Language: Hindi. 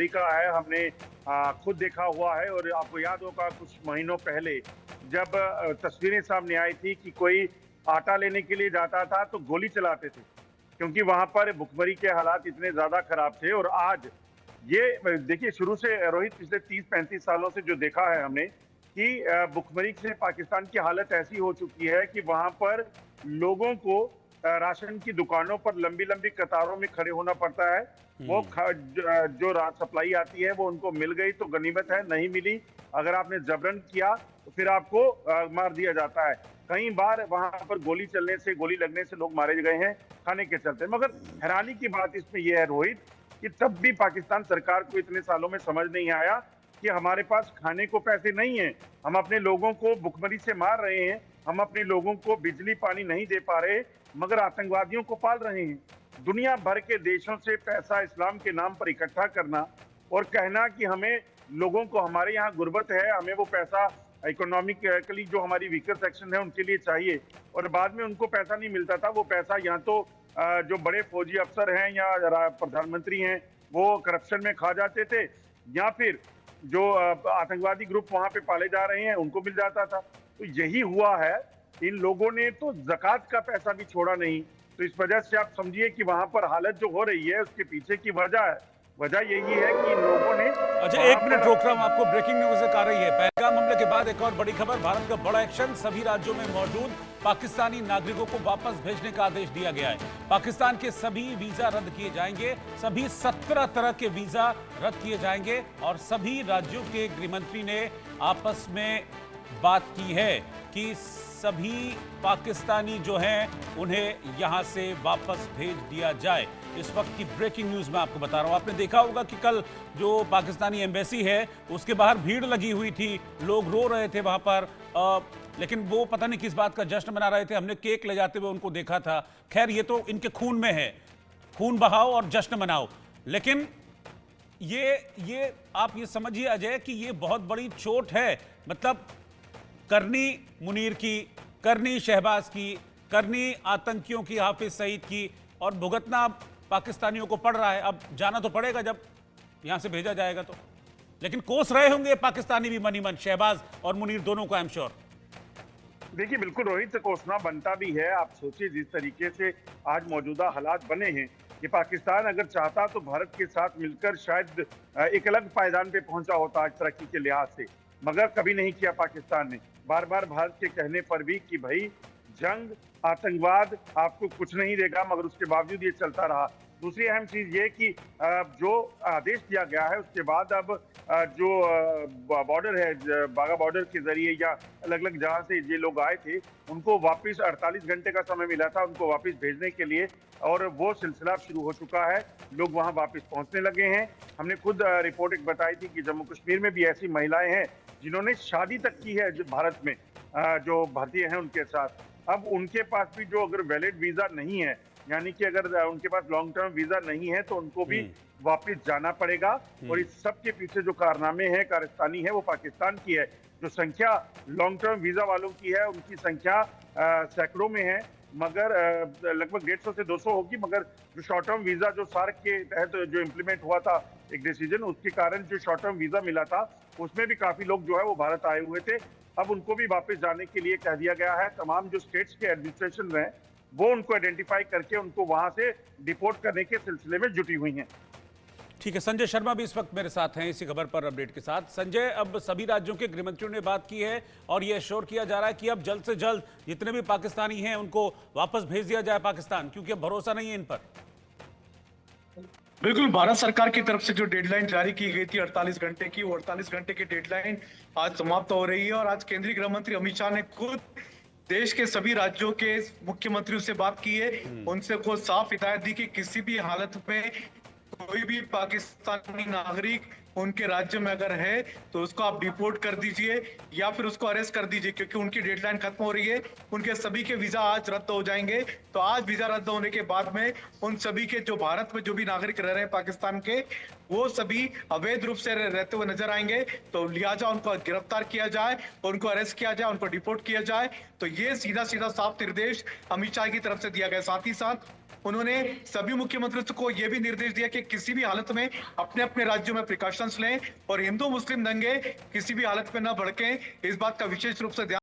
तरीका है, हमने खुद देखा हुआ है। और आपको याद होगा कुछ महीनों पहले जब तस्वीरें सामने आई थी कि कोई आटा लेने के लिए जाता था तो गोली चलाते थे, क्योंकि वहां पर भुखमरी के हालात इतने ज्यादा खराब थे। और आज ये देखिए, शुरू से रोहित, पिछले 30-35 सालों से जो देखा है हमने कि भुखमरी से पाकिस्तान की हालत ऐसी हो चुकी है कि वहां पर लोगों को राशन की दुकानों पर लंबी लंबी कतारों में खड़े होना पड़ता है। वो जो सप्लाई आती है वो उनको मिल गई तो गनीमत है, नहीं मिली अगर आपने जबरन किया तो फिर आपको मार दिया जाता है। कई बार वहां पर गोली चलने से, गोली लगने से लोग मारे गए हैं खाने के चलते। मगर हैरानी की बात इसमें यह है रोहित कि तब भी पाकिस्तान सरकार को इतने सालों में समझ नहीं आया कि हमारे पास खाने को पैसे नहीं है, हम अपने लोगों को भुखमरी से मार रहे हैं, हम अपने लोगों को बिजली पानी नहीं दे पा रहे, मगर आतंकवादियों को पाल रहे हैं। दुनिया भर के देशों से पैसा इस्लाम के नाम पर इकट्ठा करना और कहना कि हमें लोगों को, हमारे यहाँ गुर्बत है, हमें वो पैसा इकोनॉमिकली जो हमारी वीकर सेक्शन है उनके लिए चाहिए, और बाद में उनको पैसा नहीं मिलता था। वो पैसा यहाँ तो जो बड़े फौजी अफसर हैं या प्रधानमंत्री हैं वो करप्शन में खा जाते थे, या फिर जो आतंकवादी ग्रुप वहां पे पाले जा रहे हैं उनको मिल जाता था। तो यही हुआ है, इन लोगों ने तो ज़कात का पैसा भी छोड़ा नहीं। तो इस वजह से आप समझिए कि वहां पर हालत जो हो रही है उसके पीछे की वजह यही है कि इन लोगों ने। अच्छा, एक मिनट रोक रहा हूं आपको, ब्रेकिंग न्यूज एक आ रही है। पहलगाम हमले के बाद एक और बड़ी खबर, भारत का बड़ा एक्शन, सभी राज्यों में मौजूद पाकिस्तानी नागरिकों को वापस भेजने का आदेश दिया गया है। पाकिस्तान के सभी वीजा रद्द किए जाएंगे, सभी 17 तरह के वीजा रद्द किए जाएंगे और सभी राज्यों के गृहमंत्री ने आपस में बात की है कि सभी पाकिस्तानी जो हैं उन्हें यहां से वापस भेज दिया जाए। इस वक्त की ब्रेकिंग न्यूज मैं आपको बता रहा हूं। आपने देखा होगा कि कल जो पाकिस्तानी एम्बेसी है उसके बाहर भीड़ लगी हुई थी, लोग रो रहे थे वहां पर, लेकिन वो पता नहीं किस बात का जश्न मना रहे थे। हमने केक ले जाते हुए उनको देखा था। खैर, ये तो इनके खून में है, खून बहाओ और जश्न मनाओ। लेकिन ये आप ये समझिए अजय कि ये बहुत बड़ी चोट है। मतलब करनी मुनीर की, करनी शहबाज की, करनी आतंकियों की, हाफिज सईद की, और भुगतना पाकिस्तानियों को पड़ रहा है। अब जाना तो पड़ेगा जब यहां से भेजा जाएगा तो, लेकिन कोस रहे होंगे पाकिस्तानी भी मनी मन, शहबाज और मुनीर दोनों को, आई एम श्योर। देखिए, बिल्कुल रोहित, कोसना बनता भी है। आप सोचिए जिस तरीके से आज मौजूदा हालात बने हैं कि पाकिस्तान अगर चाहता तो भारत के साथ मिलकर शायद एक अलग पायदान पे पहुंचा होता आज तरक्की के लिहाज से, मगर कभी नहीं किया पाकिस्तान ने। बार बार भारत के कहने पर भी कि भाई जंग, आतंकवाद आपको कुछ नहीं देगा, मगर उसके बावजूद ये चलता रहा। दूसरी अहम चीज ये कि जो आदेश दिया गया है उसके बाद अब जो बॉर्डर है, बाघा बॉर्डर के जरिए या अलग अलग जगह से ये लोग आए थे उनको वापस 48 घंटे का समय मिला था उनको वापस भेजने के लिए, और वो सिलसिला शुरू हो चुका है। लोग वहां वापस पहुंचने लगे हैं। हमने खुद रिपोर्ट एक बताई थी कि जम्मू कश्मीर में भी ऐसी महिलाएं हैं जिन्होंने शादी तक की है जो भारत में, जो भारतीय हैं उनके साथ। अब उनके पास भी जो अगर वैलिड वीजा नहीं है, यानी कि अगर उनके पास लॉन्ग टर्म वीजा नहीं है तो उनको भी वापस जाना पड़ेगा। और इस सब के पीछे जो कारनामे हैं, कारस्तानी है, वो पाकिस्तान की है। जो संख्या लॉन्ग टर्म वीजा वालों की है उनकी संख्या सैकड़ों में है, मगर लगभग 150 से 200 होगी। मगर जो शॉर्ट टर्म वीजा जो सार्क के तहत जो इम्प्लीमेंट हुआ था एक डिसीजन, उसके कारण जो शॉर्ट टर्म वीजा मिला था उसमें भी काफी लोग जो है वो भारत आए हुए थे। अब उनको भी वापस जाने के लिए कह दिया गया है। तमाम जो स्टेट्स के एडमिनिस्ट्रेशन हैं वो उनको आइडेंटिफाई करके उनको वहां से डिपोर्ट करने के सिलसिले में जुटी हुई हैं। ठीक है, संजय शर्मा भी इस वक्त मेरे साथ हैं इसी खबर पर अपडेट के साथ। संजय, अब सभी राज्यों के गृहमंत्रियों ने बात की है और यह एश्योर किया जा रहा है कि अब जल्द से जल्द जितने भी पाकिस्तानी हैं उनको वापस भेज दिया जाए पाकिस्तान, क्योंकि अब भरोसा नहीं है इन पर। बिल्कुल, भारत सरकार की तरफ से जो डेडलाइन जारी की गई थी 48 घंटे की, वो 48 घंटे की डेडलाइन आज समाप्त हो रही है। और आज केंद्रीय गृह मंत्री अमित शाह ने खुद देश के सभी राज्यों के मुख्यमंत्रियों से बात की है। उनसे खुद साफ हिदायत दी कि किसी भी हालत में कोई भी पाकिस्तानी नागरिक उनके राज्य में अगर है तो उसको आप डिपोर्ट कर दीजिए या फिर उसको अरेस्ट कर दीजिए, क्योंकि उनकी डेडलाइन खत्म हो रही है। उनके सभी के वीजा आज रद्द हो जाएंगे। तो आज वीजा रद्द होने के बाद में उन सभी के जो भारत में जो भी नागरिक रह रहे हैं पाकिस्तान के, वो सभी अवैध रूप से रहते हुए नजर आएंगे। तो लिहाजा उनको गिरफ्तार किया जाए, उनको अरेस्ट किया जाए, उनको डिपोर्ट किया जाए। तो ये सीधा सीधा साफ निर्देश अमित शाह की तरफ से दिया गया। साथ ही साथ उन्होंने सभी मुख्यमंत्रियों को यह भी निर्देश दिया कि किसी भी हालत में अपने अपने राज्यों में प्रिकॉशंस लें और हिंदू मुस्लिम दंगे किसी भी हालत में न भड़कें, इस बात का विशेष रूप से ध्यान